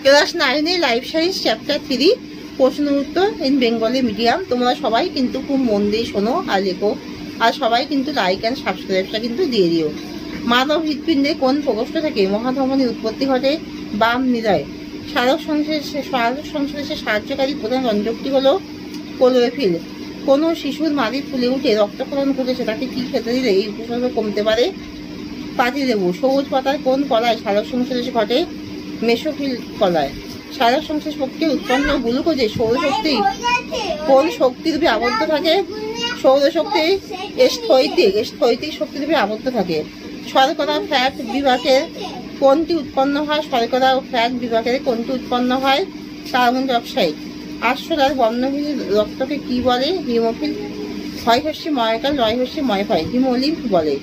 Class 9 life science chapter 3 প্রশ্ন উত্তর in Bengali medium. তোমরা সবাই কিন্তু খুব মন দিয়ে শোনো আর লেখো, আর সবাই কিন্তু লাইক অ্যান্ড সাবস্ক্রাইবটা কিন্তু দিয়ে দিও। মানব হৃৎপিণ্ডে কোন প্রকোষ্ঠ থেকে মহাধমনীর উৎপত্তি ঘটে? বাম নিলয়। সাধক সংশ্লেষে সাহায্যকারী প্রধান রঞ্জকটি হলো ক্লোরোফিল। কোনো শিশুর মাড়ি ফুলে উঠে রক্তক্ষরণ ঘটেছে, তাকে কি খেতে দিলে এই উপসর্গ কমতে পারে? পাতিলেবু। সবুজ পাতার কোন কলায় সাধক সংশ্লেষ ঘটে? মেসোফিল কলায়। সাধক সংশ্লেষ প্রক্রিয়ায় উৎপন্ন গ্লুকোজে সৌরশক্তি কোন শক্তিরূপে আবদ্ধ থাকে? সৌরশক্তি স্থৈতিক শক্তিরূপে আবদ্ধ থাকে। শর্করা ফ্যাট বিভাগের কোনটি উৎপন্ন হয়? শর্করা ও ফ্যাট বিভাগের কোনটি উৎপন্ন হয়? Carbon die oxide. আশ্রদার বর্ণহীন রক্তকে কি বলে? হিমোফিল। ক্ষয়হস্যি ময়কাল লয়হস্যি ময়ফয় হিমোলিম্ফ বলে।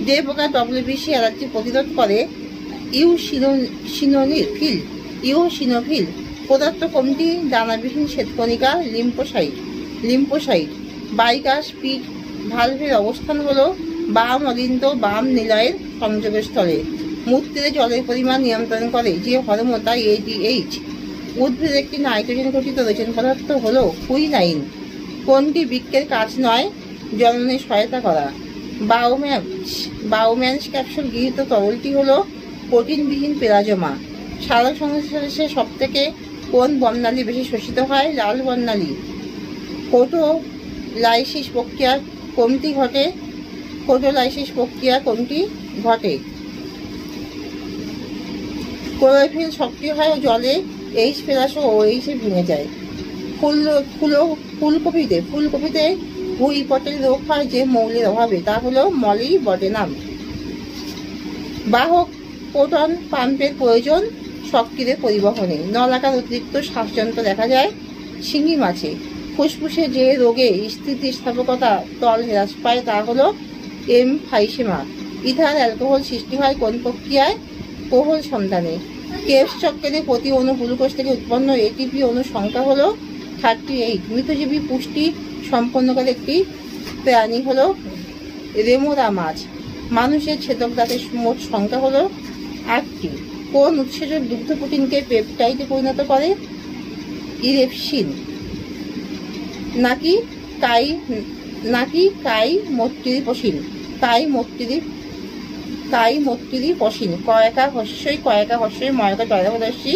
যে প্রকার ডব্লিউবিসি অ্যালার্জি প্রতিরোধ করে? ইউসিনোফিল। পদার্থ কোনটি? দানাবিহীন শ্বেতকণিকা লিম্ফোসাইট। বাইকাস পিট ভালভের অবস্থান হলো বাম অলিন্দ বাম নিলয়ের সংযোগের স্থলে। মূত্রে জলের পরিমাণ নিয়ন্ত্রণ করে যে হরমোন তা ADH। উদ্ভিদের একটি নাইট্রোজেন ঘটিত রেচন পদার্থ হলো কুইনাইন। কোনটি বৃক্কের কাজ নয়? জননে সহায়তা করা। বায়োম্যান্স ক্যাপসুল গৃহীত তরলটি হলো প্রোটিনবিহীন প্লাজমা। সাধক সংশ্লেষে সবথেকে কোন বর্ণালী বেশি শোষিত হয়? লাল বর্ণালী। ফটোলাইসিস প্রক্রিয়া কোনটি ঘটে? ক্লোরোফিল সক্রিয় হয় ও জলে H+ ও OH ভেঙে যায়। ফুলকপিতে ভুঁইপটের রোগ হয় যে মৌলের অভাবে, তা হলো মলিবডেনাম। বাহক প্রোটন পাম্পের প্রয়োজন শক্তির পরিবহনে। নলাকার অতিরিক্ত শ্বাসযন্ত্র দেখা যায় শিঙি মাছে। ফুসফুসে যে রোগে স্থিতিস্থাপকতা তল হ্রাস পায় তা হলো এমফাইসেমা। ইথার অ্যালকোহল সৃষ্টি হয় কোন প্রক্রিয়ায়? কোহল সন্ধানে। কেবস চক্রে প্রতি অণু গ্লুকোজ থেকে উৎপন্ন ATP অণুর সংখ্যা হলো 38। মৃতজীবী পুষ্টি সম্পন্নকারী একটি প্রাণী হলো রেমোরা মাছ। মানুষের ছেদক দাঁতের মোট সংখ্যা হলো 8টি। কোন উৎসেচক দুগ্ধ প্রোটিনকে পেপটাইডে পরিণত করে? ইরেপসিন। নাকি কাইমোট্রিপসিন। কয়কা হস্যই ময়কা জয়হস্যি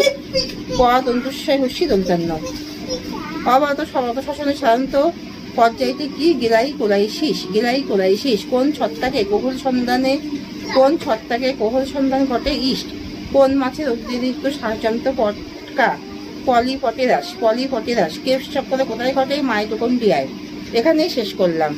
পদন্তুস্বয় হস্যি দন্তান্ন। অবাধ সমাগত শাসনের সাধারণত পর্যায়টি কি? গিলাইকোলাইসিস। কোন ছত্রাকে কোহল সন্ধান ঘটে? ইস্ট। কোন মাছের অতিরিক্ত শ্বাসযন্ত্র পটকা? পলিপটেরাস। কেবস চক্রে কোথায় ঘটে? মাইটোকন্ড্রিয়ায়। এখানেই শেষ করলাম।